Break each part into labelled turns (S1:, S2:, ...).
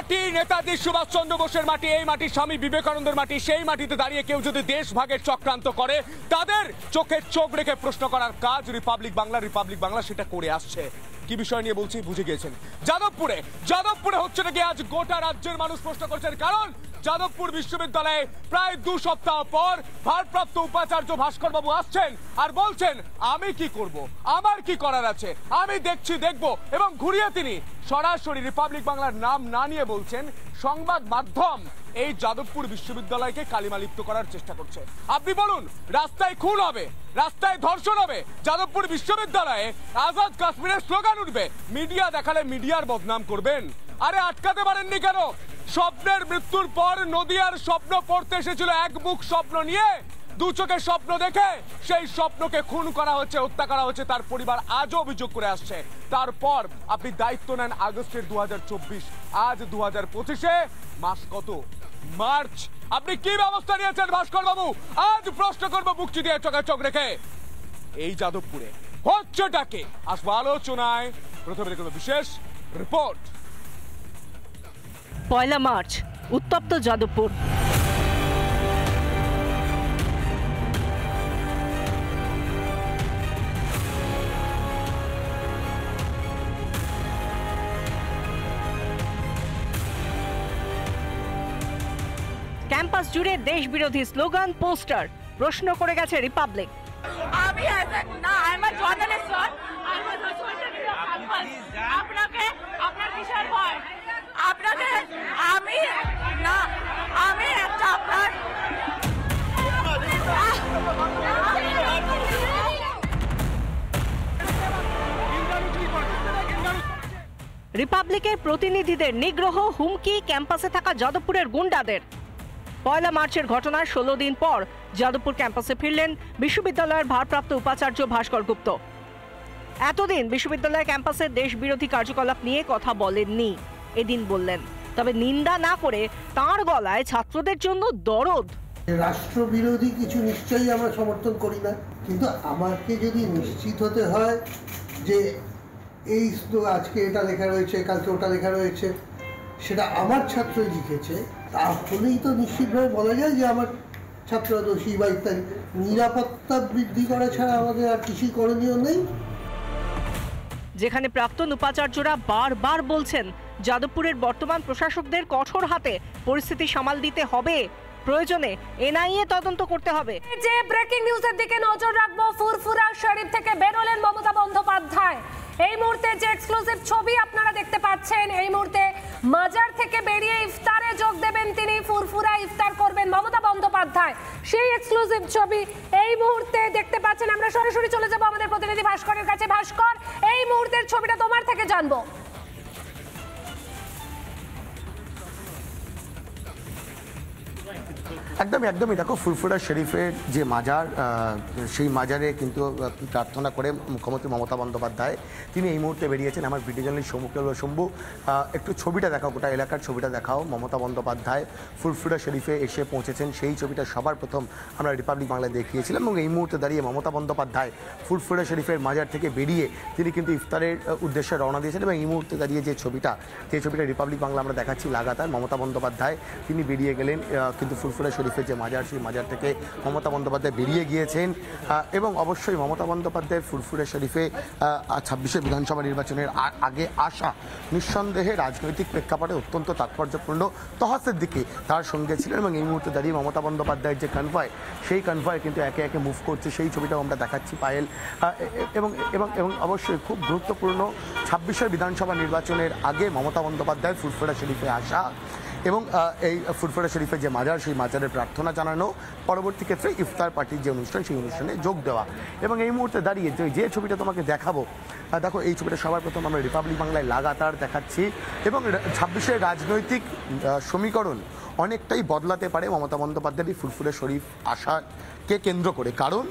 S1: মাটি নেতাজি সুভাষচন্দ্র বোসের মাটি, এই মাটি স্বামী বিবেকানন্দের মাটি। সেই মাটিতে দাঁড়িয়ে কেউ যদি দেশ ভাগের চক্রান্ত করে, তাদের চোখে চোখ রেখে প্রশ্ন করার কাজ রিপাবলিক বাংলা সেটা করে আসছে। কি বিষয় নিয়ে বলছি বুঝে গিয়েছেন। যাদবপুরে হচ্ছে নাকি আজ গোটা রাজ্যের মানুষ প্রশ্ন করছেন, কারণ যাদবপুর বিশ্ববিদ্যালয়ে প্রায় 2 সপ্তাহ পর ভারপ্রাপ্ত উপাচার্য ভাস্কর বাবু আসছেন আর বলছেন আমি কি করব, আমার কি করার আছে, আমি দেখব। এবং ঘুরিয়ে তিনি সরাসরি রিপাবলিক বাংলার নাম না নিয়ে বলছেন সংবাদ মাধ্যম এই যাদবপুর বিশ্ববিদ্যালয়কে কালিমালিপ্ত করার চেষ্টা করছে। আপনি বলুন, রাস্তায় খুন হবে, রাস্তায় ধর্ষণ হবে, যাদবপুর বিশ্ববিদ্যালয়ে আজাদ কাশ্মীরের স্লোগান উঠবে, মিডিয়া দেখালে মিডিয়ার বদনাম করবেন। আরে আটকাতে পারেননি কেন? স্বপ্নের মৃত্যুর পর নদিয়ার স্বপ্ন পড়তে এসেছিল এক মুখ স্বপ্ন নিয়ে, 2 চোখের স্বপ্ন দেখে সেই স্বপ্নকে খুন করা হচ্ছে, হত্যা করা হচ্ছে, তার পরিবার আজও অভিযোগ করে আসছে। তারপর আপনি দায়িত্ব নেন আগস্টের 2024, আজ 2025-এ মাস কত? মার্চ। আপনি কি ব্যবস্থা নিয়েছেন ভাস্কর বাবু? আজ প্রশ্ন করবো মুক্তি দিয়ে চোখে চোখ রেখে। এই যাদবপুরে হচ্ছেটাকে আসবো আলোচনায়। প্রথমে দেখুন বিশেষ রিপোর্ট।
S2: 1 মার্চ, উত্তপ্ত যাদবপুর। ক্যাম্পাস জুড়ে দেশ বিরোধী স্লোগান, পোস্টার। প্রশ্ন করে গেছে রিপাবলিক।
S3: আমি না, আমি জার্নালিস্ট স্যার, আপনাকে আপনার কিসের ভয়? আপনাকে আমি না, আমি একটা আপনার
S2: রিপাবলিকের প্রতিনিধিদের নিগ্রহ, হুমকি ক্যাম্পাসে থাকা যাদবপুরের গুন্ডাদের। 1 মার্চের ঘটনার 16 দিন পর যাদবপুর ক্যাম্পাসে ফিরলেন বিশ্ববিদ্যালয়ের ভারপ্রাপ্ত উপাচার্য ভাস্কর গুপ্ত। এতদিন বিশ্ববিদ্যালয় ক্যাম্পাসে দেশ বিরোধী কার্যকলাপ নিয়ে কথা বলেননি, এদিন বললেন। তবে নিন্দা না করে তাঁর গলায় ছাত্রদের জন্য দরদ।
S4: রাষ্ট্রবিরোধী কিছু নিশ্চয়ই আমরা সমর্থন করি না, কিন্তু আমাকে যদি নিশ্চিত হতে হয় যে এই আজকে এটা লেখা রয়েছে, কালকে ওটা লেখা রয়েছে, সেটা আমার ছাত্রই লিখেছে, তাহলেই তো নিশ্চিতভাবে বলা যায় যে আমার ছাত্ররা দোষী বা ইত্যাদি। নিরাপত্তা বৃদ্ধি করা ছাড়া আমাদের আর কিছুই করণীয় নেই।
S2: যেখানে প্রাক্তন উপাচার্যরা বারবার বলছেন যাদবপুরের বর্তমান প্রশাসকদের কঠোর হাতে পরিস্থিতি সামাল দিতে হবে, প্রয়োজনে এনআইএ তদন্ত করতে হবে।
S5: যে ব্রেকিং নিউজের দিকে নজর রাখবো, ফুরফুরা শরীফ থেকে বেরোলেন মমতা বন্দ্যোপাধ্যায়। এই মুহূর্তে যে এক্সক্লুসিভ ছবি আপনারা দেখতে পাচ্ছেন, এই মুহূর্তে মাজার থেকে বেরিয়ে ইফতারে যোগ দেবেন তিনি, ফুরফুরা ইফতার করবেন মমতা বন্দ্যোপাধ্যায়। সেই এক্সক্লুসিভ ছবি এই মুহূর্তে দেখতে পাচ্ছেন। আমরা সরাসরি চলে যাব আমাদের প্রতিনিধি ভাস্করের কাছে। ভাস্কর, এই মুহূর্তের ছবিটা তোমার থেকে জানবো।
S6: একদমই দেখো, ফুরফুরা শরীফের যে মাজার, সেই মাজারে কিন্তু প্রার্থনা করে মুখ্যমন্ত্রী মমতা বন্দ্যোপাধ্যায় তিনি এই মুহূর্তে বেরিয়েছেন। আমার ভিডিও জার্নালিস্ট শম্ভু, একটু ছবিটা দেখাও, গোটা এলাকার ছবিটা দেখাও। মমতা বন্দ্যোপাধ্যায় ফুরফুরা শরীফে এসে পৌঁছেছেন, সেই ছবিটা সবার প্রথম আমরা রিপাবলিক বাংলায় দেখিয়েছিলাম। এবং এই মুহূর্তে দাঁড়িয়ে মমতা বন্দ্যোপাধ্যায় ফুরফুরা শরীফের মাজার থেকে বেরিয়ে তিনি কিন্তু ইফতারের উদ্দেশ্যে রওনা দিয়েছেন। এবং এই মুহূর্তে দাঁড়িয়ে যে ছবিটা রিপাবলিক বাংলা আমরা দেখাচ্ছি লাগাতার, মমতা বন্দ্যোপাধ্যায় তিনি বেরিয়ে গেলেন কিন্তু ফুরফুরা শরীফের যে মাজার, সেই মাজার থেকে মমতা বন্দ্যোপাধ্যায় বেরিয়ে গিয়েছেন। এবং অবশ্যই মমতা বন্দ্যোপাধ্যায়ের ফুরফুরা শরীফে 26শে বিধানসভা নির্বাচনের আগে আসা নিঃসন্দেহে রাজনৈতিক প্রেক্ষাপটে অত্যন্ত তাৎপর্যপূর্ণ তহসের দিকে তার সঙ্গে ছিলেন। এবং এই মুহূর্তে দাঁড়িয়ে মমতা বন্দ্যোপাধ্যায়ের যে কনভয়, সেই কনভয় কিন্তু একে একে মুভ করছে, সেই ছবিটাও আমরা দেখাচ্ছি পায়েল। এবং এবং এবং অবশ্যই খুব গুরুত্বপূর্ণ 26শে বিধানসভা নির্বাচনের আগে মমতা বন্দ্যোপাধ্যায় ফুরফুরা শরীফে আসা এবং এই ফুরফুরা শরীফের যে মাজার, সেই মাজারের প্রার্থনা জানানো, পরবর্তী ক্ষেত্রে ইফতার পার্টির যে অনুষ্ঠান, সেই অনুষ্ঠানে যোগ দেওয়া। এবং এই মুহূর্তে দাঁড়িয়ে যে ছবিটা তোমাকে দেখাবো, দেখো এই ছবিটা সবার প্রথম আমরা রিপাবলিক বাংলায় লাগাতার দেখাচ্ছি। এবং 26শে রাজনৈতিক সমীকরণ অনেকটাই বদলাতে পারে মমতা বন্দ্যোপাধ্যায়ের ফুরফুরা শরীফ আসাকে কেন্দ্র করে। কারণ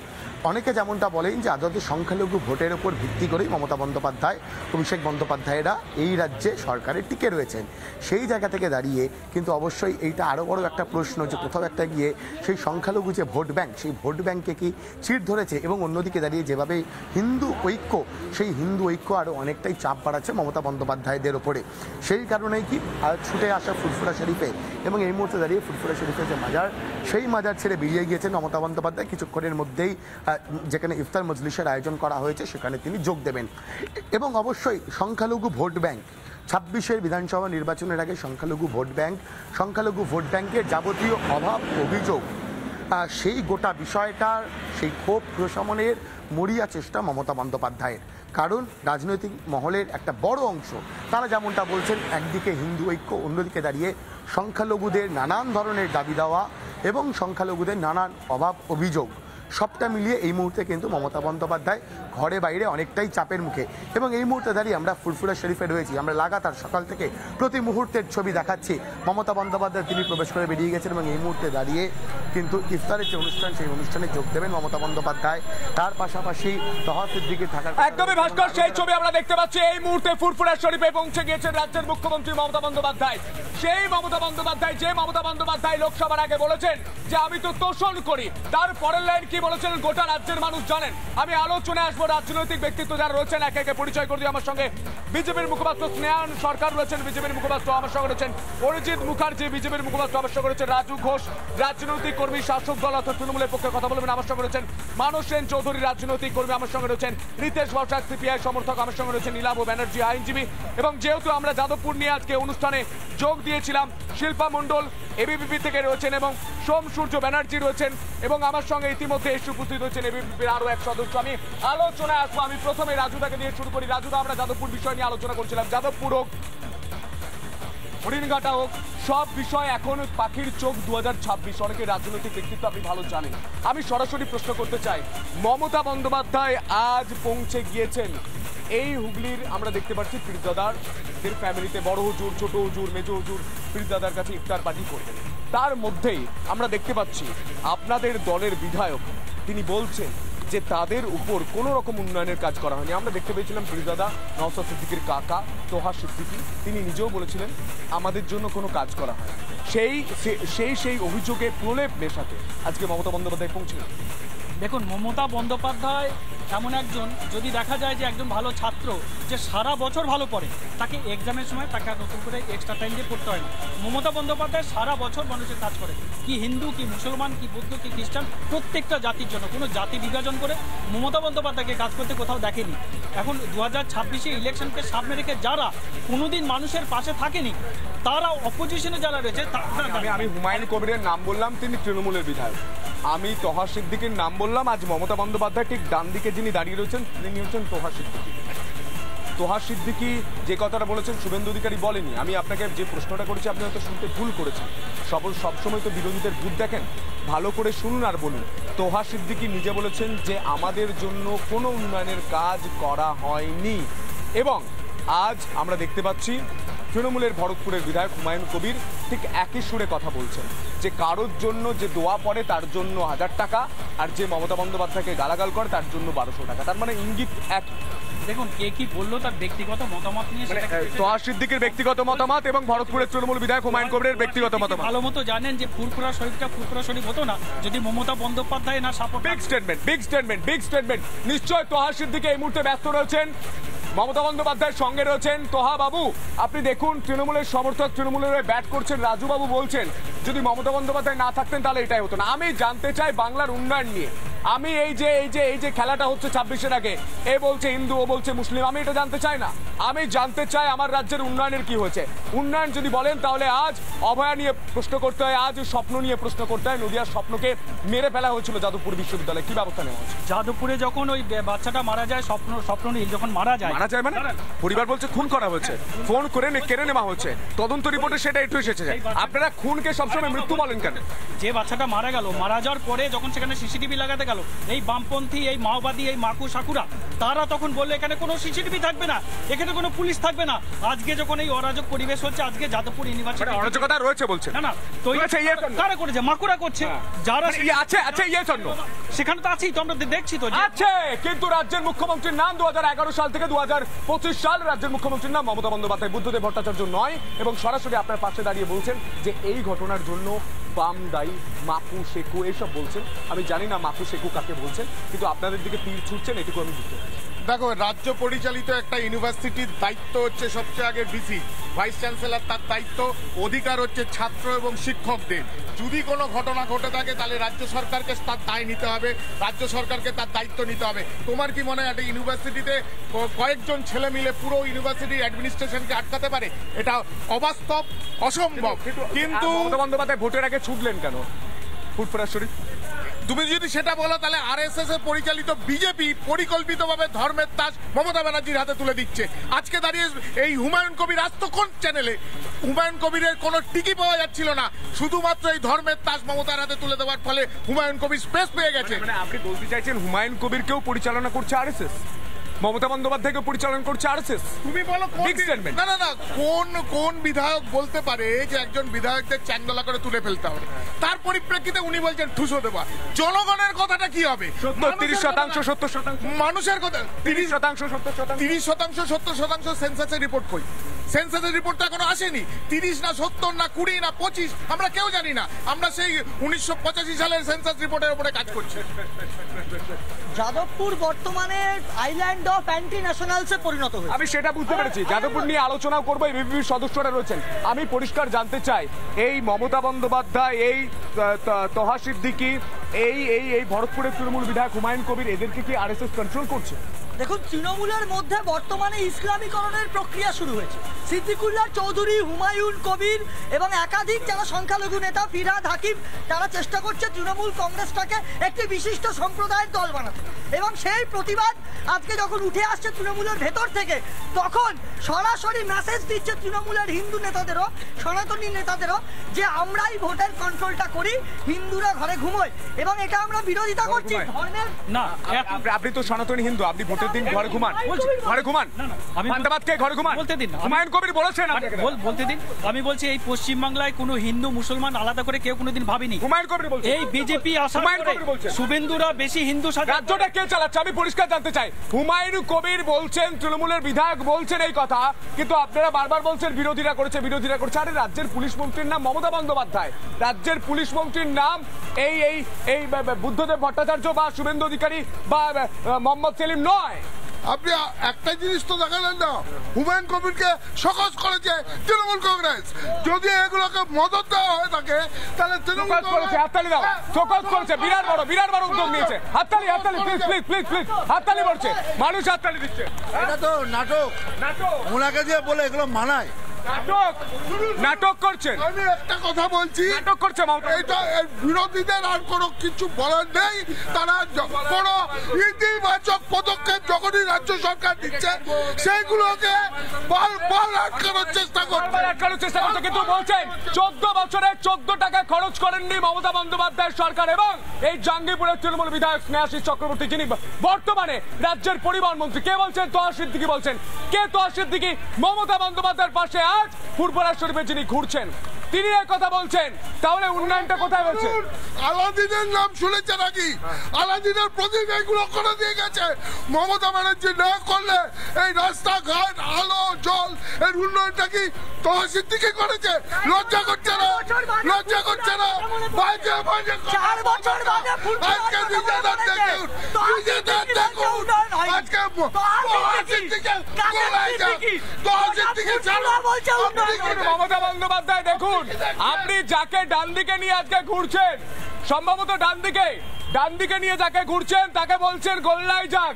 S6: অনেকে যেমনটা বলেন যে আদতে সংখ্যালঘু ভোটের উপর ভিত্তি করেই মমতা বন্দ্যোপাধ্যায়, অভিষেক বন্দ্যোপাধ্যায়রা এই রাজ্যে সরকারে টিকে রয়েছেন। সেই জায়গা থেকে দাঁড়িয়ে কিন্তু অবশ্যই এইটা আরও বড় একটা প্রশ্ন যে কোথাও একটা গিয়ে সেই সংখ্যালঘু যে ভোট ব্যাংক, সেই ভোট ব্যাংকে কি চির ধরেছে, এবং অন্যদিকে দাঁড়িয়ে যেভাবে হিন্দু ঐক্য, সেই হিন্দু ঐক্য আরও অনেকটাই চাপ বাড়াচ্ছে মমতা বন্দ্যোপাধ্যায়দের ওপরে। সেই কারণেই কি ছুটে আসা ফুরফুরা শরীফে, এবং এই মুহূর্তে দাঁড়িয়ে ফুরফুরা শরীফের যে মাজার, সেই মাজার ছেড়ে বেরিয়ে গিয়েছেন মমতা বন্দ্যোপাধ্যায়। কিছুক্ষণের মধ্যেই যেখানে ইফতার মজলিসের আয়োজন করা হয়েছে সেখানে তিনি যোগ দেবেন। এবং অবশ্যই সংখ্যালঘু ভোট ব্যাংক, 26-এর বিধানসভা নির্বাচনের আগে সংখ্যালঘু ভোট ব্যাংকের যাবতীয় অভাব অভিযোগ, সেই গোটা বিষয়টার সেই ক্ষোভ প্রশমনের মরিয়া চেষ্টা মমতা বন্দ্যোপাধ্যায়ের। কারণ রাজনৈতিক মহলের একটা বড় অংশ তারা যেমনটা বলছেন, একদিকে হিন্দু ঐক্য, অন্যদিকে দাঁড়িয়ে সংখ্যালঘুদের নানান ধরনের দাবি দেওয়া এবং সংখ্যালঘুদের নানান অভাব অভিযোগ, সবটা মিলিয়ে এই মুহূর্তে কিন্তু মমতা বন্দ্যোপাধ্যায় ঘরে বাইরে অনেকটাই চাপের মুখে। এবং এই মুহূর্তে দাঁড়িয়ে আমরা ফুরফুরা শরীফে রয়েছি, আমরা লাগাতার সকাল থেকে প্রতি মুহূর্তের ছবি দেখাচ্ছি। মমতা বন্দ্যোপাধ্যায় তিনি প্রবেশ করে বেরিয়ে গেছেন, এবং এই মুহূর্তে দাঁড়িয়ে কিন্তু ইফতারের যে অনুষ্ঠান, সেই অনুষ্ঠানে যোগ দেবেন মমতা বন্দ্যোপাধ্যায়। তার পাশাপাশি তহা সিদ্দিকীর থাকার
S1: একদমই ভাস্কর, সেই ছবি আমরা দেখতে পাচ্ছি। এই মুহূর্তে ফুরফুরা শরীফে পৌঁছে গিয়েছেন রাজ্যের মুখ্যমন্ত্রী মমতা বন্দ্যোপাধ্যায়। সেই মমতা বন্দ্যোপাধ্যায়, যে মমতা বন্দ্যোপাধ্যায় লোকসভার আগে বলেছেন যে আমি তো তোষণ করি, তার পরের লাইন কি বলেছেন গোটা রাজ্যের মানুষ জানেন। আমি আলোচনায় আসবো, রাজনৈতিক ব্যক্তিত্ব যারা রয়েছেন একে একে পরিচয় করে দিয়ে। আমার সঙ্গে বিজেপির মুখপাত্র স্নেহান সরকার রয়েছেন, বিজেপির মুখপাত্র আমার সঙ্গে রয়েছেন অরিজিৎ মুখার্জি, বিজেপির মুখপাত্র আমার সঙ্গে রয়েছেন রাজু ঘোষ, রাজনৈতিক কর্মী, শাসক দল অর্থাৎ তৃণমূলের পক্ষে কথা বলবেন আমার সঙ্গে রয়েছেন মানস সেন চৌধুরী, রাজনৈতিক কর্মী আমার সঙ্গে রয়েছেন রিতেশ বসাক, সিপিআই সমর্থক আমার সঙ্গে রয়েছেন নীলাভ ব্যানার্জি, আইনজীবী। এবং যেহেতু আমরা যাদবপুর নিয়ে আজকে অনুষ্ঠানে যোগ দিয়েছিলাম, শিল্পা মণ্ডল এবিপিপি থেকে রয়েছেন এবং সোম সূর্য ব্যানার্জি রয়েছেন, এবং আমার সঙ্গে ইতিমধ্যে এসে উপস্থিত হয়েছেন এবিপিপির আরো এক সদস্য। আমি আলোচনায় আসবো, আমি প্রথমে রাজুদাকে দিয়ে শুরু করি। রাজুদা, আমরা যাদবপুর বিষয় নিয়ে আলোচনা করছিলাম। যাদবপুর হোক, হরিণঘাটা হোক, সব বিষয় এখন পাখির চোখ 2026। অনেকে রাজনৈতিক ব্যক্তিত্ব আপনি ভালো জানেন। আমি সরাসরি প্রশ্ন করতে চাই, মমতা বন্দ্যোপাধ্যায় আজ পৌঁছে গিয়েছেন এই হুগলির, আমরা দেখতে পাচ্ছি পীরদাদাদের ফ্যামিলিতে বড় হুজুর, ছোট হুজুর, মেজো হুজুর পীরদাদার কাছে ইফতার পার্টি করবেন। তার মধ্যেই আমরা দেখতে পাচ্ছি আপনাদের দলের বিধায়ক তিনি বলছেন যে তাদের উপর কোনো রকম উন্নয়নের কাজ করা হয়নি। আমরা দেখতে পেয়েছিলাম পীরদাদা নওশাদ সিদ্দিকীর কাকা তোহা সিদ্দিকী তিনি নিজেও বলেছিলেন আমাদের জন্য কোনো কাজ করা হয়। সেই অভিযোগে প্রলেপ মেশাতে আজকে মমতা বন্দ্যোপাধ্যায় পৌঁছলেন।
S7: দেখুন, মমতা বন্দ্যোপাধ্যায় এমন একজন, যদি দেখা যায় যে একজন ভালো ছাত্র যে সারা বছর ভালো পড়ে, তাকে এক্সামের সময় তাকে নতুন করে এক্সট্রা টাইম দিয়ে পড়তে হয় না। মমতা বন্দ্যোপাধ্যায় সারা বছর মানুষের কাজ করে, কি হিন্দু, কি মুসলমান, কি বৌদ্ধ, কি খ্রিস্টান, প্রত্যেকটা জাতির জন্য, কোনো জাতি বিভাজন করে মমতা বন্দ্যোপাধ্যায়কে কাজ করতে কোথাও দেখেনি। এখন 2026-এ ইলেকশনকে সামনে রেখে যারা কোনোদিন মানুষের পাশে থাকেনি, তারা অপোজিশনে যারা রয়েছে,
S1: আমি হুমায়ুন কবিরের নাম বললাম, তিনি তৃণমূলের বিধায়ক। আমি তোহা সিদ্দিকীর নাম বললাম, আজ মমতা বন্দ্যোপাধ্যায় ঠিক ডান দিকে যিনি দাঁড়িয়ে রয়েছেন তিনি হচ্ছেন তোহা সিদ্দিকী। তোহা সিদ্দিকী যে কথাটা বলেছেন শুভেন্দু অধিকারী বলেনি। আমি আপনাকে যে প্রশ্নটা করেছি আপনি হয়তো শুনতে ভুল করেছেন। সবসময় তো বিরোধীদের ভূত দেখেন, ভালো করে শুনুন আর বলুন। তোহা সিদ্দিকী নিজে বলেছেন যে আমাদের জন্য কোনো উন্নয়নের কাজ করা হয়নি। এবং আজ আমরা দেখতে পাচ্ছি তৃণমূলের ভরতপুরের বিধায়ক হুমায়ুন কবির ঠিক একই সুরে কথা বলছেন যে কারোর জন্য যে দোয়া পড়ে তার জন্য 1000 টাকা, আর যে মমতা বন্দ্যোপাধ্যায়কে গালাগাল করে তার জন্য 1200 টাকা। তার মানে ইঙ্গিত একই।
S7: দেখুন, কে কি বললো তার ব্যক্তিগত মতামত নিয়ে,
S1: তোহা সিদ্দিকীর ব্যক্তিগত মতামত এবং ভরতপুরের তৃণমূল বিধায়ক হুমায়ুন কবিরের ব্যক্তিগত মতামত।
S7: ভালো মতো জানেন যে ফুরফুরা শরীফটা ফুরফুরা শরীফ হতো না যদি মমতা বন্দ্যোপাধ্যায় না সাপোর্ট।
S1: Big statement. নিশ্চয় তোহা সিদ্দিকী এই মুহূর্তে ব্যস্ত রয়েছেন, মমতা বন্দ্যোপাধ্যায়ের সঙ্গে রয়েছেন। তোহা বাবু, আপনি দেখুন তৃণমূলের সমর্থক তৃণমূলের হয়ে ব্যাট করছেন, রাজু বাবু বলছেন যদি মমতা বন্দ্যোপাধ্যায় না থাকতেন তাহলে এটাই হতো না। আমি জানতে চাই বাংলার উন্নয়ন নিয়ে। আমি এই যে খেলাটা হচ্ছে 26-এর আগে, এ বলছে হিন্দু, ও বলছে মুসলিম, আমি এটা জানতে চাই না। আমি জানতে চাই আমার রাজ্যের উন্নয়নের কি হয়েছে। উন্নয়ন যদি বলেন তাহলে আজ অভয়া নিয়ে প্রশ্ন করতে হয়, আজ স্বপ্ন নিয়ে প্রশ্ন করতে হয়। নদিয়ার স্বপ্নকে মেরে ফেলা হয়েছিল যাদবপুর বিশ্ববিদ্যালয়ে, কি ব্যবস্থা নেওয়া হচ্ছে?
S7: যাদবপুরে যখন ওই বাচ্চাটা মারা যায়, স্বপ্ননীল যখন মারা যায়
S1: মানে পরিবার বলছে খুন করা হয়েছে, ফোন করে কেড়ে নেওয়া হচ্ছে, তদন্ত রিপোর্টে সেটা একটু এসেছে। আপনারা খুনকে সবসময় মৃত্যু বলেন কেন?
S7: যে বাচ্চাটা মারা গেল, মারা যাওয়ার পরে যখন সেখানে সিসিটিভি লাগাতে গেল, গেল, এই বামপন্থী, এই মাওবাদী, এই মাকু সাকুরা তারা তখন বললো এখানে কোনো সিসিটিভি থাকবে না, এখানে কোনো পুলিশ থাকবে না। আজকে যখন এই অরাজক পরিবেশ হচ্ছে, আজকে যাদবপুর ইউনিভার্সিটি
S1: অরাজকতা রয়েছে বলছে
S7: না না কারা করেছে, মাকুরা করছে, যারা
S1: আছে আছে
S7: সেখানে তো আছেই, তো আমরা দেখছি তো
S1: আছে। কিন্তু রাজ্যের মুখ্যমন্ত্রীর নাম 2011 সাল থেকে 2025 সাল রাজ্যের মুখ্যমন্ত্রীর নাম মমতা বন্দ্যোপাধ্যায়, বুদ্ধদেব ভট্টাচার্য নয়। এবং সরাসরি আপনার পাশে দাঁড়িয়ে বলছেন যে এই ঘটনার জন্য বাম দায়ী, মাকু শেকু এইসব বলছেন। আমি জানি না মাকু শেকু কাকে বলছেন, কিন্তু আপনাদের দিকে তীর ছুটছেন, এটুকু আমি বুঝতে পারছি।
S8: দেখো, রাজ্য পরিচালিত একটা ইউনিভার্সিটির দায়িত্ব হচ্ছে সবচেয়ে আগে ভিসি, ভাইস চ্যান্সেলর, তার দায়িত্ব অধিকার হচ্ছে ছাত্র এবং শিক্ষকদের। যদি কোনো ঘটনা ঘটে থাকে তাহলে রাজ্য সরকারকে তার দায় নিতে হবে, রাজ্য সরকারকে তার দায়িত্ব নিতে হবে। তোমার কি মনে হয় একটা ইউনিভার্সিটিতে কয়েকজন ছেলে মিলে পুরো ইউনিভার্সিটির অ্যাডমিনিস্ট্রেশনকে আটকাতে পারে? এটা অবাস্তব, অসম্ভব। কিন্তু
S1: মমতা বন্দ্যোপাধ্যায় ভোটের আগে ছুটলেন কেন ফুরফুরা শরীফ?
S8: তুমি যদি সেটা বলো তাহলে আরএসএস এর পরিচালিত বিজেপি পরিকল্পিতভাবে ধর্মের তাস মমতা ব্যানার্জির হাতে তুলে দিচ্ছে। আজকে দাঁড়িয়ে এই হুমায়ুন কবির আসতো কোন চ্যানেলে? হুমায়ুন কবিরের কোনো টিকি পাওয়া যাচ্ছিল না, শুধুমাত্র এই ধর্মের তাস মমতার হাতে তুলে দেওয়ার ফলে হুমায়ুন কবির স্পেস পেয়ে গেছে।
S1: মানে আপনি বলতে চাইছেন হুমায়ুন কবিরকেও পরিচালনা করছে আরএসএস, মমতা বন্দ্যোপাধ্যায়কে পরিচালনা করছে আরএসএস?
S8: তুমি বলো না না না, কোন বিধায়ক বলতে পারে যে একজন বিধায়কদের চ্যাংদোলা করে তুলে ফেলতে হবে? তার পরিপ্রেক্ষিতে উনি বলছেন ঠুসো দেওয়া। জনগণের কথাটা কি হবে?
S1: 30% 70%
S8: মানুষের কথা
S1: 30% 70%।
S8: 30% 70% সেন্সাসের রিপোর্ট কই? সেন্সাসের রিপোর্ট তো এখনো আসেনি। 30 না 70 না 20 না 25 আমরা কেউ জানি না। আমরা সেই 1985 সালের সেন্সাস রিপোর্টের উপরে কাজ করছি।
S9: যাদবপুর বর্তমানে আইল্যান্ড অফ অ্যান্টি ন্যাশনালসে পরিণত হয়েছে।
S1: আমি সেটা বুঝতে পেরেছি, যাদবপুর নিয়ে আলোচনাও করবো, বিজেপির সদস্যরা রয়েছেন। আমি পরিষ্কার জানতে চাই, এই মমতা বন্দ্যোপাধ্যায়, এই তোহা সিদ্দিকী, এই ভরতপুরের তৃণমূল বিধায়ক হুমায়ুন কবির, এদেরকে কি আরএসএস কন্ট্রোল করছে?
S9: দেখুন, তৃণমূলের মধ্যে বর্তমানে ইসলামীকরণের প্রক্রিয়া শুরু হয়েছে। সিদ্দিকুল্লাহ চৌধুরী, হুমায়ুন কবির এবং একাধিক যারা সংখ্যালঘু নেতা, ফিরহাদ হাকিম, তারা চেষ্টা করছে তৃণমূল কংগ্রেসটাকে একটি বিশিষ্ট সম্প্রদায়ের দল বানাতে। এবং সেই প্রতিবাদ আজকে যখন উঠে আসছে তৃণমূলের ভেতর থেকে, তখন সরাসরি মেসেজ দিচ্ছে তৃণমূলের হিন্দু নেতাদেরও, সনাতনী নেতাদেরও, যে আমরাই ভোটের কন্ট্রোলটা করি, হিন্দুরা ঘরে ঘুমোয়। এবং এটা আমরা বিরোধিতা করছি ধর্মের।
S7: না,
S1: আপনি তো সনাতনী হিন্দু, আপনি ভোটের দিন ঘরে ঘুমান? ঘরে ঘুমান?
S7: আমি
S1: পান্তাবাদকে ঘরে ঘুমান
S7: বলতে দিন।
S1: হুমায়ুন কবির বলেছেন,
S7: বলতে দিন। আমি বলছি এই পশ্চিমবাংলায় কোনো হিন্দু মুসলমান আলাদা করে কেউ কোনোদিন ভাবিনি।
S1: হুমায়ুন কবির বলছেন,
S7: এই বিজেপি আসার পরে শুভেন্দুরা বেশি হিন্দু
S1: রাজ্যটা কে চালাচ্ছে আমি পরিষ্কার জানতে চাই। হুমায়ুন কবির বলছেন, তৃণমূলের বিধায়ক বলছেন এই কথা, কিন্তু আপনারা বারবার বলছেন বিরোধীরা করেছে, বিরোধীরা করছে। আরে রাজ্যের পুলিশ মন্ত্রীর নাম মমতা বন্দ্যোপাধ্যায়, রাজ্যের পুলিশ মন্ত্রীর নাম এই এই এই বুদ্ধদেব ভট্টাচার্য বা শুভেন্দু অধিকারী বা মোহাম্মদ সেলিম নয়।
S8: আপনি একটা জিনিস তো দেখালেন না, হুমায়ুন কবিরকে সকস করেছে তৃণমূল কংগ্রেস। যদি এগুলোকে মদত দেওয়া হয়ে থাকে তাহলে তৃণমূল
S1: করেছে, হাততালি দাও, সকস করেছে, বিরাট বড় উদ্যোগ নিয়েছে। হাততালি হাততালি প্লিজ প্লিজ প্লিজ প্লিজ, হাততালি পড়ছে, মানুষ হাততালি দিচ্ছে।
S10: এটা তো নাটক, ওনাকে দিয়ে বলে এগুলো মানায়।
S1: নাটক করছেন।
S8: আমি একটা কথা বলছি,
S1: নাটক করছে
S8: এটা বিরোধীদের আর কোনো কিছু বলার নেই। তারা কোনো ইতিবাচক পদক্ষেপ যখনই রাজ্য সরকার দিচ্ছে সেইগুলোকে বারবার আটকানোর চেষ্টা করছে।
S1: কিন্তু বলছেন 14 বছরে 14 টাকা খরচ করেননি মমতা বন্দ্যোপাধ্যায়ের সরকার। এবং এই জাঙ্গিপুরের তৃণমূল বিধায়ক স্নেহাশিস চক্রবর্তী, যিনি বর্তমানে রাজ্যের পরিবহন মন্ত্রী, কে বলছেন? তোহা সিদ্দিকী বলছেন। কে তোহা সিদ্দিকী? মমতা বন্দ্যোপাধ্যায়ের পাশে আজ ফুরফুরা শরীফে যিনি ঘুরছেন, তিনি এই কথা বলছেন। তাহলে উন্নয়নটা কোথায় হচ্ছে?
S8: আলাদিনের নাম শুনেছে নাকি? আলাদিনের প্রদীপ এগুলো করে দিয়ে গেছে। মমতা ব্যানার্জি না করলে এই রাস্তাঘাট, আলো, জল, এর উন্নয়নটা কি তোহা সিদ্দিকী করেছে? লজ্জা করছে না? লজ্জা করছে না? বাজে বাজে
S9: 4 বছর বাদে
S8: আজকে নিজেদের দেখুন, নিজেদের দেখুন। আজকে তোহা সিদ্দিকী কোলায় যা, তোহা সিদ্দিকী ছাড়া
S1: মমতা বন্দ্যোপাধ্যায় দেখুন, আপনি যাকে ডান দিকে নিয়ে আজকে ঘুরছেন, সম্ভবত ডান দিকে নিয়ে যাকে ঘুরছেন তাকে বলছেন গোল্লায় যাক।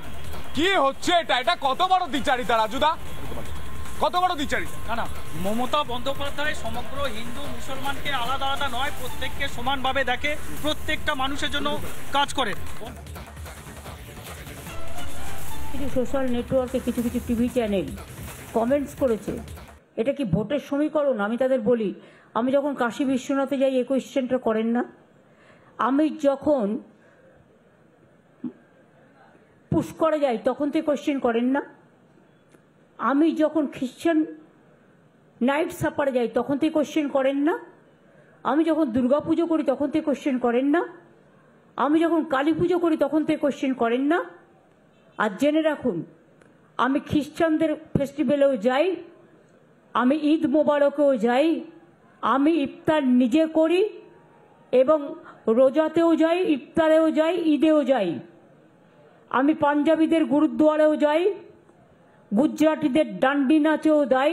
S1: কি হচ্ছে এটা? এটা কত বড় দ্বিচারিতা রাজুদা, কত বড় দ্বিচারিতা?
S7: না, মমতা বন্দ্যোপাধ্যায় সমগ্র হিন্দু মুসলমানকে আলাদা আলাদা নয়, প্রত্যেককে সমানভাবে দেখে, প্রত্যেকটা মানুষের জন্য কাজ করেন।
S11: কিছু সোশ্যাল নেটওয়ার্কে কিছু টিভি চ্যানেল কমেন্টস করেছে, এটা কি ভোটের সমীকরণ? আমি তাদের বলি, আমি যখন কাশী বিশ্বনাথে যাই এই কোয়েশ্চেনটা করেন না? আমি যখন পুশ করা যায় তখন তো কোশ্চেন করেন না। আমি যখন খ্রিশ্চান নাইট সাপারে যাই তখন তো কোশ্চেন করেন না। আমি যখন দুর্গা পুজো করি তখন তো কোশ্চেন করেন না। আমি যখন কালী পুজো করি তখন তো কোশ্চেন করেন না। আর জেনে রাখুন, আমি খ্রিশ্চানদের ফেস্টিভ্যালেও যাই, আমি ঈদ মোবারকেও যাই, আমি ইফতার নিজে করি এবং রোজাতেও যাই, ইফতারেও যাই, ঈদেও যাই। আমি পাঞ্জাবিদের গুরুদ্বারেও যাই, গুজরাটিদের ডান্ডি নাচেও যাই,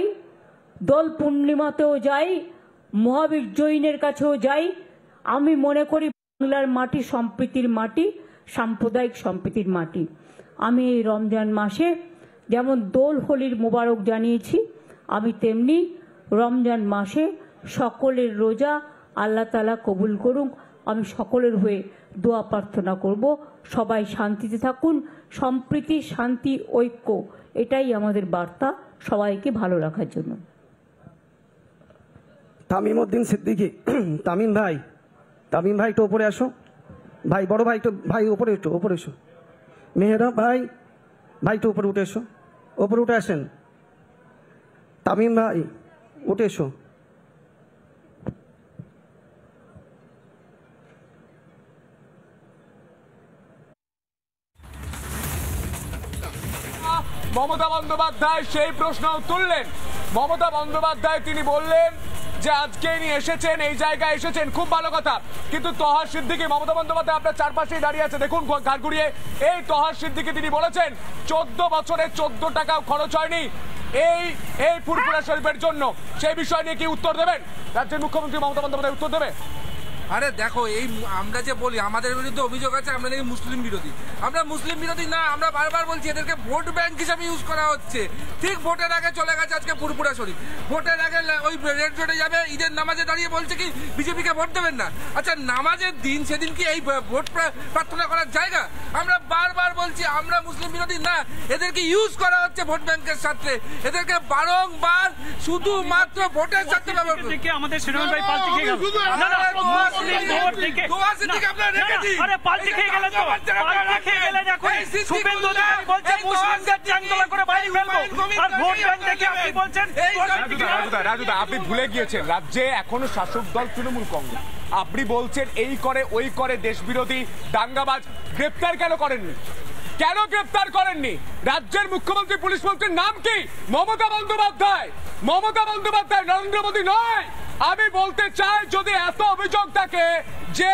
S11: দোল পূর্ণিমাতেও যাই, মহাবীর জৈনের কাছেও যাই। আমি মনে করি বাংলার মাটি সম্প্রীতির মাটি, সাম্প্রদায়িক সম্প্রীতির মাটি। আমি এই রমজান মাসে যেমন দোল হোলির মোবারক জানিয়েছি, আমি তেমনি রমজান মাসে সকলের রোজা আল্লাহ তাআলা কবুল করুক। আমি সকলের হয়ে দোয়া প্রার্থনা করব, সবাই শান্তিতে থাকুন। সম্প্রীতি, শান্তি, ঐক্য, এটাই আমাদের বার্তা সবাইকে ভালো রাখার জন্য।
S12: তামিম উদ্দিন সিদ্দিকী, তামিম ভাই একটু ওপরে আসো। ভাই বড় ভাই একটু, ভাই ওপরে এসো। মেহেরা ভাই একটু উপরে উঠে এসো, ওপরে উঠে আসেন। তামিম ভাই উঠে এসো।
S1: মমতা বন্দ্যোপাধ্যায় সেই প্রশ্ন তুললেন। মমতা বন্দ্যোপাধ্যায় তিনি বললেন যে আজকে ইনি এসেছেন, এই জায়গায় এসেছেন, খুব ভালো কথা, কিন্তু তহার সিদ্দিকী, মমতা বন্দ্যোপাধ্যায় আপনার চারপাশেই দাঁড়িয়ে আছে, দেখুন ঘাড় ঘুরিয়ে, এই তহার সিদ্দিকী তিনি বলেছেন 14 বছরে 14 টাকাও খরচ হয়নি এই ফুরফুরা শরীফের জন্য। সেই বিষয় নিয়ে কি উত্তর দেবেন রাজ্যের মুখ্যমন্ত্রী মমতা বন্দ্যোপাধ্যায়? উত্তর দেবে?
S13: আরে দেখো, এই আমরা যে বলি আমাদের বিরুদ্ধে অভিযোগ আছে আমরা নাকি মুসলিম বিরোধী। আমরা মুসলিম বিরোধী না, আমরা বারবার বলছি এদেরকে ভোট ব্যাংক হিসাবে ইউজ করা হচ্ছে। ঠিক ভোটের আগে চলে গেছে আজকে ফুরফুরা শরীফ, ভোটের আগে ওই রেড রোডে যাবে, ঈদের নামাজে দাঁড়িয়ে বলছে কি বিজেপিকে ভোট দেবেন না। আচ্ছা, নামাজের দিন সেদিন কি এই ভোট প্রার্থনা করার জায়গা? আমরা বারবার বলছি আমরা মুসলিম বিরোধী না, এদেরকে ইউজ করা হচ্ছে ভোট ব্যাংকের সাথে। এদেরকে বারংবার শুধুমাত্র ভোটের সাথে ব্যবহার করে
S7: আমাদের শ্রীরাম ভাই পাল্টি খেয়ে গেল।
S1: আপনি ভুলে গিয়েছেন রাজ্যে এখনো শাসক দল তৃণমূল কংগ্রেস। আপনি বলছেন এই করে ওই করে, দেশ বিরোধী, দাঙ্গাবাজ। গ্রেপ্তার কেন করেননি? কেন গ্রেপ্তার করেননি? রাজ্যের মুখ্যমন্ত্রী, পুলিশ মন্ত্রীর নাম কি? মমতা বন্দ্যোপাধ্যায়। মমতা বন্দ্যোপাধ্যায়, নরেন্দ্র মোদী নয়। আমি বলতে চাই, যদি এত অভিযোগ থাকে যে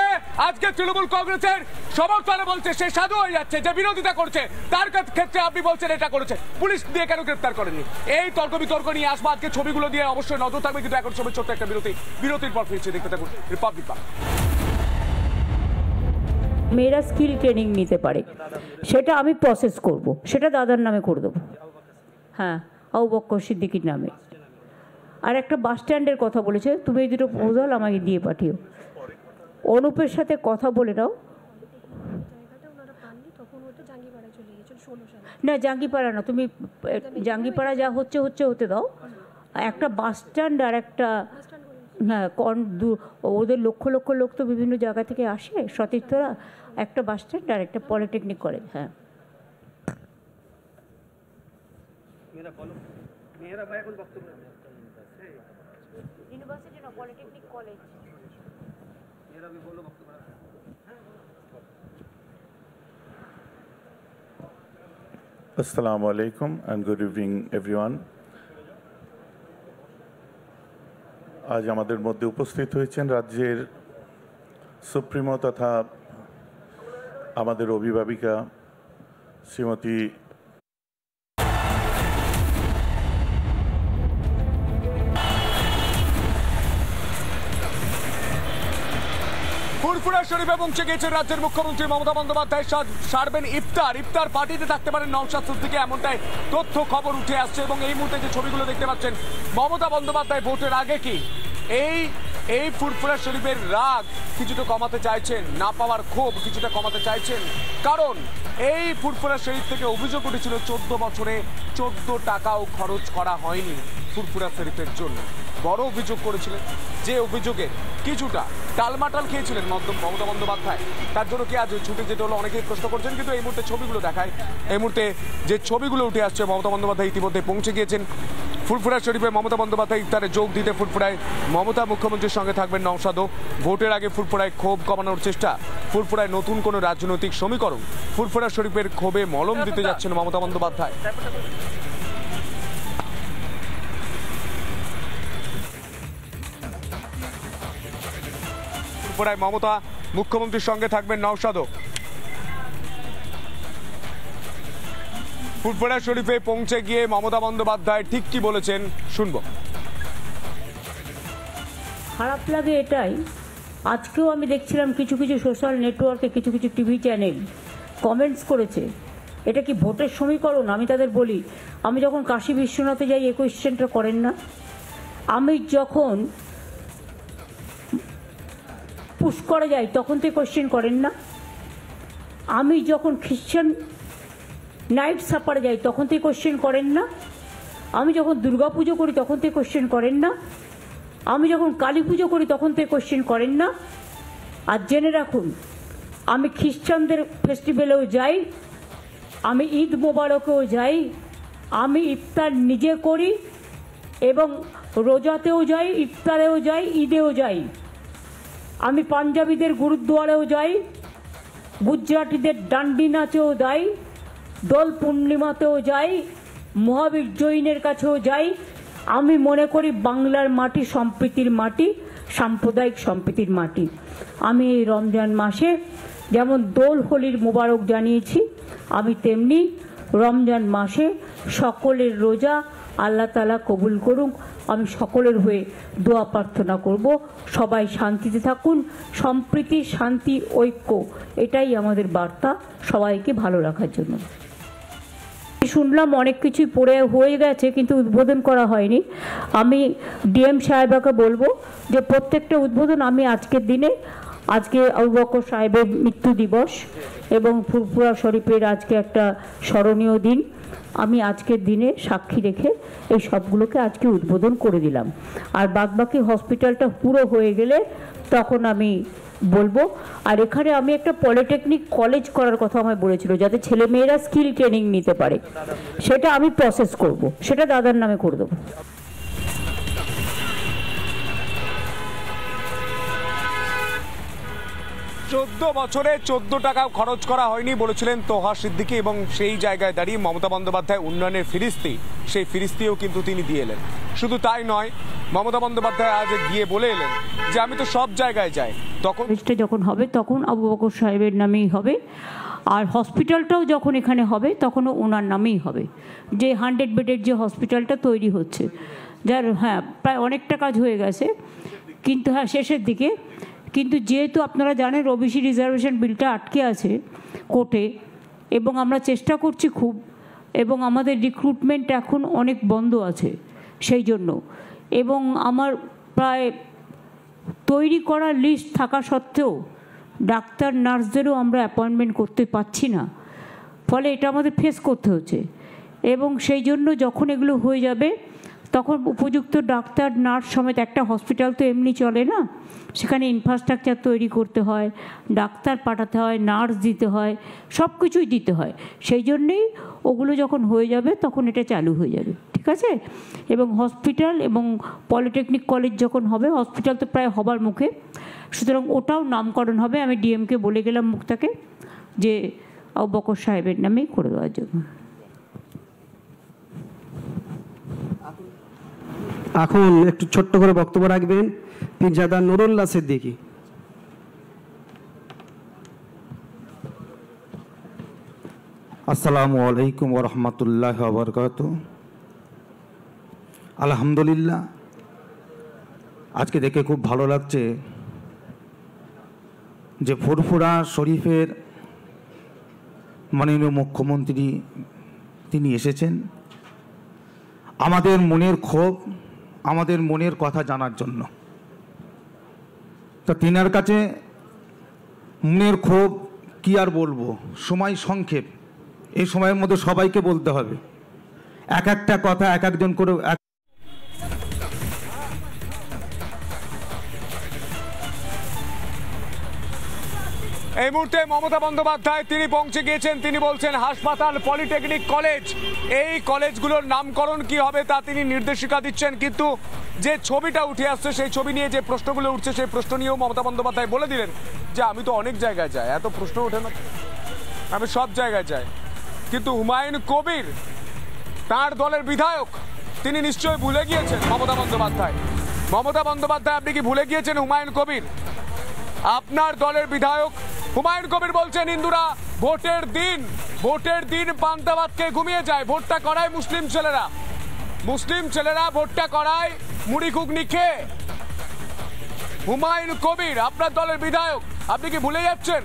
S1: আজকে তৃণমূল কংগ্রেসের সমর্থনে বলছে সে সাধু হয়ে যাচ্ছে, যে বিরোধিতা করছে, তার ক্ষেত্রে আপনি বলছেন এটা করেছে, পুলিশ দিয়ে কেন গ্রেপ্তার করেনি? এই তর্ক বিতর্ক নিয়ে আসবো, আজকে ছবিগুলো দিয়ে অবশ্যই নজর থাকবে, কিন্তু এখন সময় ছোট্ট একটা বিরতির পর ফিরছে, দেখতে থাকুন রিপাবলিক বাংলা।
S11: মেয়েরা স্কিল ট্রেনিং নিতে পারে, সেটা আমি প্রসেস করব, সেটা দাদার নামে করে দেবো। হ্যাঁ, আবু বকর সিদ্দিকীর নামে। আর একটা বাস স্ট্যান্ডের কথা বলেছে, তুমি এই দুটো প্রপোজাল আমাকে দিয়ে পাঠিও। অনুপের সাথে কথা বলে নাও। না, জাঙ্গিপাড়া না, তুমি জাঙ্গিপাড়া যা হচ্ছে হতে দাও। একটা বাস স্ট্যান্ড আর একটা, হ্যাঁ, ওদের লক্ষ লক্ষ লোক তো বিভিন্ন জায়গা থেকে আসে, সতীর্থরা। একটা বাস স্ট্যান্ড আর একটা পলিটেকনিক কলেজ। হ্যাঁ, ইউনিভার্সিটি না, polytechnic college.
S14: Assalamu alaikum and good evening everyone. আজ আমাদের মধ্যে উপস্থিত হয়েছেন রাজ্যের সুপ্রিমো তথা আমাদের অভিভাবিকা শ্রীমতী
S1: ফুরফুরা শরীফে পৌঁছে গিয়েছেন রাজ্যের মুখ্যমন্ত্রী মমতা বন্দ্যোপাধ্যায়। সারবেন ইফতার পার্টিতে থাকতে পারেন নওশাদ সিদ্দিকী, এমনটাই তথ্য খবর উঠে আসছে। এবং এই মুহূর্তে যে ছবিগুলো দেখতে পাচ্ছেন, মমতা বন্দ্যোপাধ্যায় ভোটের আগে কি এই ফুরফুরা শরীফের রাগ কিছুটা কমাতে চাইছেন, না পাওয়ার ক্ষোভ কিছুটা কমাতে চাইছেন। কারণ এই ফুরফুরা শরীফ থেকে অভিযোগ উঠেছিল 14 বছরে 14 টাকাও খরচ করা হয়নি ফুরফুরা শরীফের জন্য। বড় অভিযোগ করেছিলেন, যে অভিযোগে কিছুটা টালমাটাল খেয়েছিলেন মমতা বন্দ্যোপাধ্যায়, তার জন্য কি আজ ছুটে যেতে হলো অনেকেই প্রশ্ন করছেন। কিন্তু এই মুহূর্তে ছবিগুলো দেখায়, এই মুহূর্তে যে ছবিগুলো উঠে আসছে, মমতা বন্দ্যোপাধ্যায় ইতিমধ্যে পৌঁছে গিয়েছেন ফুরফুরা শরীফে। মমতা বন্দ্যোপাধ্যায় ইফতারে যোগ দিতে ফুরফুরায় মমতা মুখ্যমন্ত্রীর সঙ্গে থাকবেন নওশাদও। ভোটের আগে ফুরফুরায় ক্ষোভ কমানোর চেষ্টা, ফুরফুরায় নতুন কোনো রাজনৈতিক সমীকরণ, ফুরফুরা শরীফের ক্ষোভে মলম দিতে যাচ্ছেন মমতা বন্দ্যোপাধ্যায়। ফুরফুরায় মমতা মুখ্যমন্ত্রীর সঙ্গে থাকবেন নওশাদও। ফুরফুরা শরীফে পৌঁছে গিয়ে মমতা বন্দ্যোপাধ্যায় ঠিক কি বলেছেন শুনব।
S11: খারাপ লাগে এটাই, আজকেও আমি দেখছিলাম কিছু কিছু সোশ্যাল নেটওয়ার্কে কিছু কিছু টিভি চ্যানেল কমেন্টস করেছে এটা কি ভোটের সমীকরণ। আমি তাদের বলি, আমি যখন কাশী বিশ্বনাথে যাই এই কোয়েশ্চেনটা করেন না, আমি যখন পুষ্করে যাই তখন তো কোয়েশ্চেন করেন না, আমি যখন খ্রিশ্চান নাইট সাপারে যাই তখন তো কোয়েশ্চেন করেন না, আমি যখন দুর্গা পুজো করি তখন তো কোয়েশ্চেন করেন না, আমি যখন কালী পুজো করি তখন তো কোয়েশ্চেন করেন না। আর জেনে রাখুন, আমি খ্রিস্টানদের ফেস্টিভ্যালেও যাই, আমি ঈদ মোবারকেও যাই, আমি ইফতার নিজে করি এবং রোজাতেও যাই, ইফতারেও যাই, ঈদেও যাই। আমি পাঞ্জাবিদের গুরুদ্বারেও যাই, গুজরাটিদের ডান্ডি নাচেও যাই, দোল পূর্ণিমাতেও যাই, মহাবীর জৈনের কাছেও যাই। আমি মনে করি বাংলার মাটি সম্প্রীতির মাটি, সাম্প্রদায়িক সম্প্রীতির মাটি। আমি এই রমজান মাসে যেমন দোল হোলির মোবারক জানিয়েছি, আমি তেমনি রমজান মাসে সকলের রোজা আল্লাহ তাআলা কবুল করুক। আমি সকলের হয়ে দোয়া প্রার্থনা করব, সবাই শান্তিতে থাকুন, সম্প্রীতি, শান্তি, ঐক্য, এটাই আমাদের বার্তা সবাইকে ভালো রাখার জন্য। শুনলাম অনেক কিছুই পড়ে হয়ে গেছে কিন্তু উদ্বোধন করা হয়নি। আমি ডিএম সাহেবাকে বলবো যে প্রত্যেকটা উদ্বোধন আমি আজকের দিনে, আজকে আবু বকর সাহেবের মৃত্যু দিবস এবং ফুরফুরা শরীফের আজকে একটা স্মরণীয় দিন, আমি আজকের দিনে সাক্ষী রেখে এই সবগুলোকে আজকে উদ্বোধন করে দিলাম। আর বাদবাকি হসপিটালটা পুরো হয়ে গেলে তখন আমি বলবো। আর এখানে আমি একটা পলিটেকনিক কলেজ করার কথা আমায় বলেছিল, যাতে ছেলেমেয়েরা স্কিল ট্রেনিং নিতে পারে, সেটা আমি প্রসেস করব, সেটা দাদার নামে করে দেবো।
S1: 14 বছরে 14 টাকা খরচ করা হয়নি বলেছিলেন তোহা সিদ্দিকী, এবং সেই জায়গায় দাঁড়িয়ে মমতা বন্দ্যোপাধ্যায় উন্নয়নের ফিরিস্তি, সেই ফিরিস্তিও কিন্তু তিনি দিয়ে এলেন। শুধু তাই নয়, মমতা বন্দ্যোপাধ্যায় আজ গিয়ে বলে এলেন যে আমি তো সব জায়গায় যাই। তখন
S11: যখন হবে তখন আবু বকর সাহেবের নামেই হবে, আর হসপিটালটাও যখন এখানে হবে তখনও ওনার নামেই হবে। যে 100 বেডের যে হসপিটালটা তৈরি হচ্ছে, যার প্রায় অনেকটা কাজ হয়ে গেছে, কিন্তু শেষের দিকে। কিন্তু যেহেতু আপনারা জানেন ওবিসি রিজার্ভেশন বিলটা আটকে আছে কোর্টে, এবং আমরা চেষ্টা করছি খুব, এবং আমাদের রিক্রুটমেন্ট এখন অনেক বন্ধ আছে সেই জন্য, এবং আমার প্রায় তৈরি করা লিস্ট থাকা সত্ত্বেও ডাক্তার নার্সদেরও আমরা অ্যাপয়েন্টমেন্ট করতে পারছি না, ফলে এটা আমাদের ফেস করতে হচ্ছে। এবং সেই জন্য যখন এগুলো হয়ে যাবে তখন উপযুক্ত ডাক্তার নার্স সমেত, একটা হসপিটাল তো এমনি চলে না, সেখানে ইনফ্রাস্ট্রাকচার তৈরি করতে হয়, ডাক্তার পাঠাতে হয়, নার্স দিতে হয়, সব কিছুই দিতে হয়। সেই জন্যেই ওগুলো যখন হয়ে যাবে তখন এটা চালু হয়ে যাবে, ঠিক আছে। এবং হসপিটাল এবং পলিটেকনিক কলেজ যখন হবে, হসপিটাল তো প্রায় হবার মুখে, সুতরাং ওটাও নামকরণ হবে। আমি ডিএমকে বলে গেলাম মুখটাকে যে আবু বকর সাহেবের নামেই করে দেওয়ার জন্য।
S12: এখন একটু ছোট্ট করে বক্তব্য রাখবেন পীরজাদা নুরুল্লাহ সিদ্দিকী।
S15: আসসালামু আলাইকুম ওয়া রাহমাতুল্লাহি ওয়া বারাকাতুহু। আলহামদুলিল্লাহ, আজকে দেখে খুব ভালো লাগছে যে ফুরফুরা শরীফের মাননীয় মুখ্যমন্ত্রী তিনি এসেছেন আমাদের মনের ক্ষোভ, আমাদের মনের কথা জানার জন্য। তো তিনার কাছে মনের ক্ষোভ কি আর বলবো, সময় সংক্ষেপ, এই সময়ের মধ্যে সবাইকে বলতে হবে, এক একটা কথা এক একজন করে
S1: এই মুহূর্তে মমতা বন্দ্যোপাধ্যায় তিনি পৌঁছে গিয়েছেন। তিনি বলছেন হাসপাতাল, পলিটেকনিক কলেজ, এই কলেজগুলোর নামকরণ কি হবে তা তিনি নির্দেশিকা দিচ্ছেন। কিন্তু যে ছবিটা উঠে আসছে সেই ছবি নিয়ে যে প্রশ্নগুলো উঠছে সেই প্রশ্ন নিয়েও মমতা বন্দ্যোপাধ্যায় বলে দিলেন যে আমি তো অনেক জায়গায় যাই, এত প্রশ্ন ওঠে না, আমি সব জায়গায় যাই। কিন্তু হুমায়ুন কবির তার দলের বিধায়ক, তিনি নিশ্চয়ই ভুলে গিয়েছেন মমতা বন্দ্যোপাধ্যায়। মমতা বন্দ্যোপাধ্যায় আপনি কি ভুলে গিয়েছেন হুমায়ুন কবির? আপনার দলের বিধায়ক হুমায়ুন কবির বলছেন হিন্দুরা ভোটের দিন পান্তা ভাত খেয়ে ঘুমিয়ে যায়, ভোটটা করায় মুসলিম ছেলেরা ভোটটা করায় মুড়ি ঘুগনি খেয়ে। হুমায়ুন কবির আপনার দলের বিধায়ক, আপনি কি ভুলে যাচ্ছেন?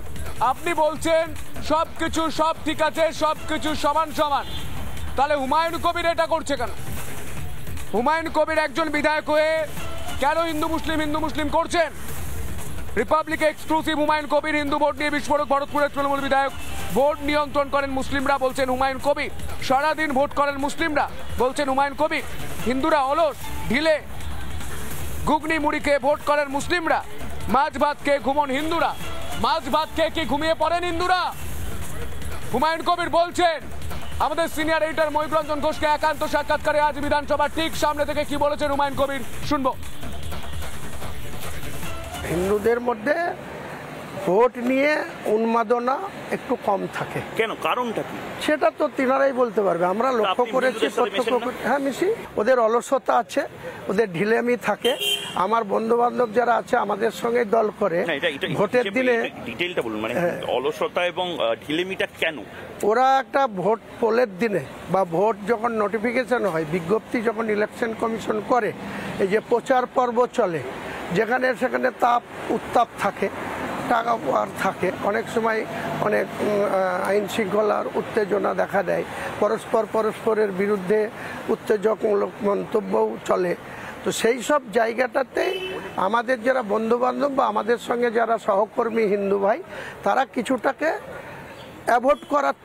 S1: আপনি বলছেন সবকিছু সব ঠিক আছে, সবকিছু সমান সমান, তাহলে হুমায়ুন কবির এটা করছে কেন? হুমায়ুন কবির একজন বিধায়ক হয়ে কেন হিন্দু মুসলিম করছেন? রিপাবলিকে এক্সক্লুসিভ হুমায়ুন কবির হিন্দু ভোট নিয়ে বিস্ফোরক, ভরতপুরের তৃণমূল বিধায়ক। ভোট নিয়ন্ত্রণ করেন মুসলিমরা বলছেন হুমায়ুন কবির, সারাদিন ভোট করেন মুসলিমরা বলছেন হুমায়ুন কবির। হিন্দুরা অলস ঢিলে ঘুগনি মুড়ি খেয়ে ভোট করেন মুসলিমরা, মাছ ভাত খেয়ে ঘুমন হিন্দুরা। মাছ ভাত খেয়ে কি ঘুমিয়ে পড়েন হিন্দুরা? হুমায়ুন কবির বলছেন। আমাদের সিনিয়র এডিটর মহিবরঞ্জন ঘোষকে একান্ত সাক্ষাৎকারে আজ বিধানসভার ঠিক সামনে থেকে কি বলেছেন হুমায়ুন কবির শুনবো।
S16: হিন্দুদের মধ্যে ভোট নিয়ে উন্মাদনা একটু কম থাকে।
S17: কেন, কারণটা কি?
S16: সেটা তো তিনারাই বলতে পারবে। আমরা লক্ষ্য করেছি, হ্যাঁ মিশি, ওদের অলসতা আছে, ওদের ঢিলেমি থাকে। আমার বন্ধু বান্ধব যারা আছে আমাদের সঙ্গে দল করে ভোটের দিনে
S17: ডিটেইলটা বলুন, মানে অলসতা এবং ঢিলেমিটা কেন?
S16: ওরা একটা ভোট পোলের দিনে বা ভোট যখন নোটিফিকেশন হয়, বিজ্ঞপ্তি যখন ইলেকশন কমিশন করে, এই যে প্রচার পর্ব চলে, যেখানে সেখানে উত্তাপ থাকে, টাকা পাওয়ার থাকে, অনেক সময় অনেক আইন শৃঙ্খলার উত্তেজনা দেখা দেয়, পরস্পরের বিরুদ্ধে উত্তেজকমূলক মন্তব্যও চলে। তো সেই সব জায়গাটাতে আমাদের যারা বন্ধুবান্ধব বা আমাদের সঙ্গে যারা সহকর্মী হিন্দু ভাই, তারা কিছুটাকে অ্যাভয়েড করার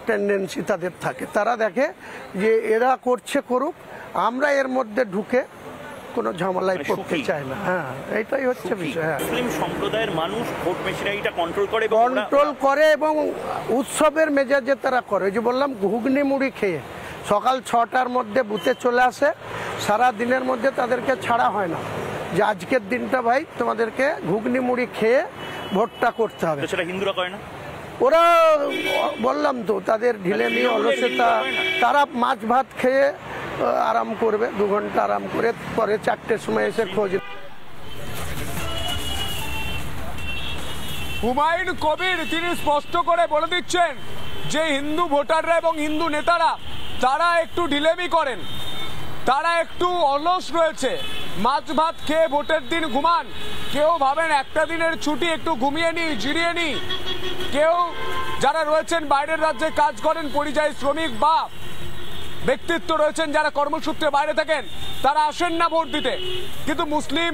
S16: টেন্ডেন্সি তাদের থাকে। তারা দেখে যে এরা করুক, আমরা এর মধ্যে ঢুকে কোনো ঝামেলায় পড়তে চায় না। হ্যাঁ, এইটাই হচ্ছে বিষয়।
S17: মুসলিম সম্প্রদায়ের মানুষ ভোট মেশিনারিটা কন্ট্রোল
S16: করে এবং উৎসবের মেজাজে তারা করে। ওই যে বললাম, ঘুগনি মুড়ি খেয়ে সকাল 6টার মধ্যে বুথে চলে আসে, সারা দিনের মধ্যে তাদেরকে ছাড়া হয় না যে আজকের দিনটা ভাই তোমাদেরকে ঘুগনি মুড়ি খেয়ে ভোটটা করতে হবে।
S17: সেটা হিন্দুরা করে না।
S16: ওরা বললাম তো, তাদের ঢিলেমি, অলসতা, তারা মাছ ভাত খেয়ে আরাম করবে, 2 ঘন্টা আরাম করে পরে 4টের সময় এসে খোঁজ।
S1: হুমায়ুন কবির তিনি স্পষ্ট করে বলে দিচ্ছেন যে হিন্দু ভোটাররা এবং হিন্দু নেতারা তারা একটু ঢিলেমি করেন, তারা একটু অলস রয়েছে, মাছ ভাত খেয়ে ভোটের দিন ঘুমান। কেউ ভাবেন একটা দিনের ছুটি একটু ঘুমিয়ে নি, জিরিয়ে নি। কেউ যারা রয়েছেন বাইরের রাজ্যে কাজ করেন, পরিযায়ী শ্রমিক বা ব্যক্তিত্ব রয়েছেন যারা কর্মসূত্রে বাইরে থাকেন, তারা আসেন না ভোট দিতে। কিন্তু মুসলিম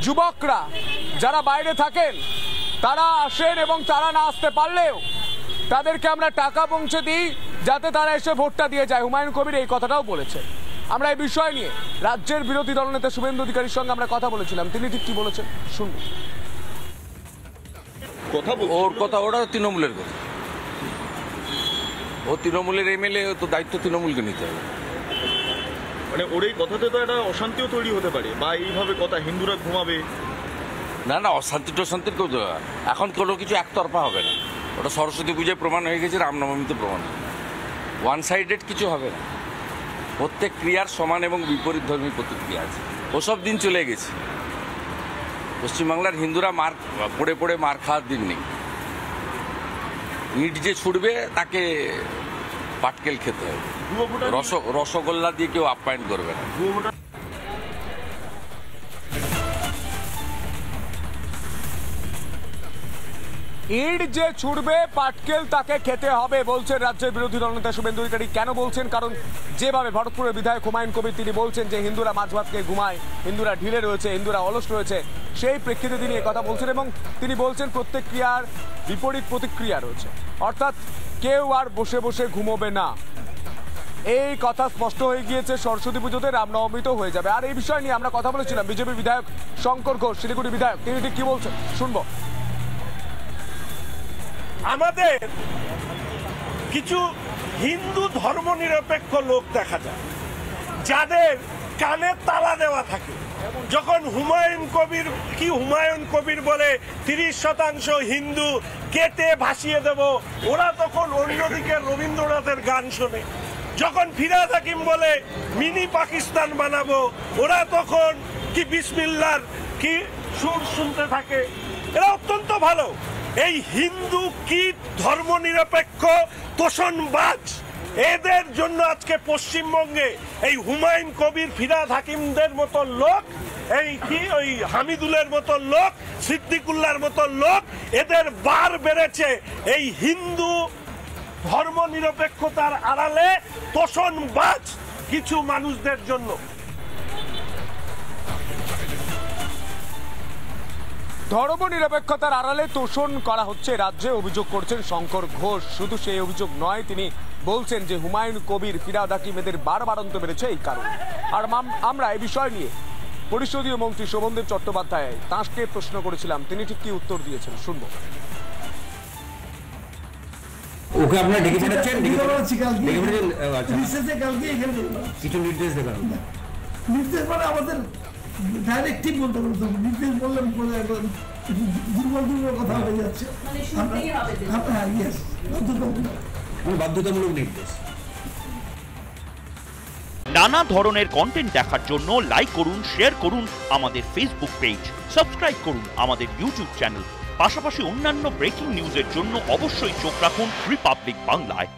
S1: যুবকরা যারা বাইরে থাকেন তারা আসেন, এবং তারা না আসতে পারলেও তাদেরকে আমরা টাকা পৌঁছে দিই যাতে তারা এসে ভোটটা দিয়ে যায়। হুমায়ুন কবির এই কথাটাও বলেছেন। আমরা এই বিষয় নিয়ে রাজ্যের বিরোধী দলনেতা শুভেন্দু অধিকারীর সঙ্গে আমরা কথা বলেছিলাম, তিনি ঠিক কি বলেছেন শুনুন।
S18: ওর কথা, ওটা তৃণমূলের কথা। ও তৃণমূলের এমএলএ, তো দায়িত্ব তৃণমূলকে নিতে হবে।
S19: মানে ওর এই কথাতে তো একটা অশান্তিও তৈরি হতে পারে, বা এইভাবে কথা হিন্দুরা ঘুমাবে।
S18: না, অশান্তি টশান্তির কেউ এখন কোনো কিছু একতরফা হবে না। ওটা সরস্বতী পুজোয় প্রমাণ হয়ে গেছে, রামনবমীতে প্রমাণ হবে। ওয়ান সাইডেড কিছু হবে না। প্রত্যেক ক্রিয়ার সমান এবং বিপরীত ধর্মী প্রতিক্রিয়া আছে, ওসব দিন চলে গেছে। পশ্চিমবাংলার হিন্দুরা পড়ে মার খাওয়ার দিন নেই। ইট যে ছুটবে তাকে পাটকেল খেতে হবে, রসগোল্লা দিয়ে কেউ আপ্যায়ন করবে না।
S1: ইট যে ছুটবে পাটকেল তাকে খেতে হবে বলছেন রাজ্যের বিরোধী দলনেতা শুভেন্দু অধিকারী। কেন বলছেন? কারণ যেভাবে ভরতপুরের বিধায়ক হুমায়ুন কবির তিনি বলছেন যে হিন্দুরা মাছ ভাত খেয়ে ঘুমায়, হিন্দুরা ঢিলে রয়েছে, হিন্দুরা অলস রয়েছে, সেই প্রেক্ষিতে তিনি কথা বলছেন। এবং তিনি বলছেন প্রত্যেক ক্রিয়ার বিপরীত প্রতিক্রিয়া রয়েছে, অর্থাৎ কেউ আর বসে বসে ঘুমোবে না। এই কথা স্পষ্ট হয়ে গিয়েছে। সরস্বতী পুজোতে, রামনবমীতেও হয়ে যাবে। আর এই বিষয় নিয়ে আমরা কথা বলেছিলাম বিজেপি বিধায়ক শঙ্কর ঘোষ, শিলিগুড়ি বিধায়ক, তিনি ঠিক কি বলছেন শুনবো।
S20: আমাদের কিছু হিন্দু ধর্মনিরপেক্ষ লোক দেখা যায় যাদের কানে তালা দেওয়া থাকে। যখন হুমায়ুন কবির বলে 30% হিন্দু কেটে ভাসিয়ে দেব, ওরা তখন অন্যদিকে রবীন্দ্রনাথের গান শোনে। যখন ফিরহাদ হাকিম বলে মিনি পাকিস্তান বানাবো, ওরা তখন কি বিসমিল্লাহর কি সুর শুনতে থাকে। এরা অত্যন্ত ভালো। এই হিন্দু কি ধর্মনিরপেক্ষ তোষণবাজ, এদের জন্য আজকে পশ্চিমবঙ্গে এই হুমায়ুন কবির, ফিরহাদ হাকিমদের মতো লোক, ওই হামিদুলের মতো লোক, সিদ্দিকুল্লাহর মতো লোক, এদের বার বেড়েছে এই হিন্দু ধর্মনিরপেক্ষতার আড়ালে তোষণবাজ কিছু মানুষদের জন্য।
S1: ধর্মনিরপেক্ষতার আড়ালে তোষণ করা হচ্ছে রাজ্যে, অভিযোগ করছেন শঙ্কর ঘোষ। শুধু সেই অভিযোগ নয়, তিনি বলছেন যে হুমায়ুন কবির, ফিরহাদ হাকিম এদের বাড়ন্ত বেড়েছে এই কারণে। আর আমরা এই বিষয় নিয়ে পরিষদীয় মন্ত্রী শোভনদেব চট্টোপাধ্যায় তাঁকে প্রশ্ন করেছিলাম, তিনি ঠিক কি উত্তর দিয়েছেন শুনবো।
S21: ওকে আপনারা ডেকে পাঠাচ্ছেন? কিছু নির্দেশ দেবেন?
S22: নির্দেশ মানে আমাদের ডাইরেক্টিভ বলতে বলতে নির্দেশ বললাম দুর্বল কথা হয়ে যাচ্ছে।
S21: বাধ্যতামূলক নির্দেশ।
S23: নানা ধরনের কন্টেন্ট দেখার জন্য লাইক করুন, শেয়ার করুন আমাদের ফেসবুক পেজ, সাবস্ক্রাইব করুন আমাদের ইউটিউব চ্যানেল। পাশাপাশি অন্যান্য ব্রেকিং নিউজের জন্য অবশ্যই চোখ রাখুন রিপাবলিক বাংলায়।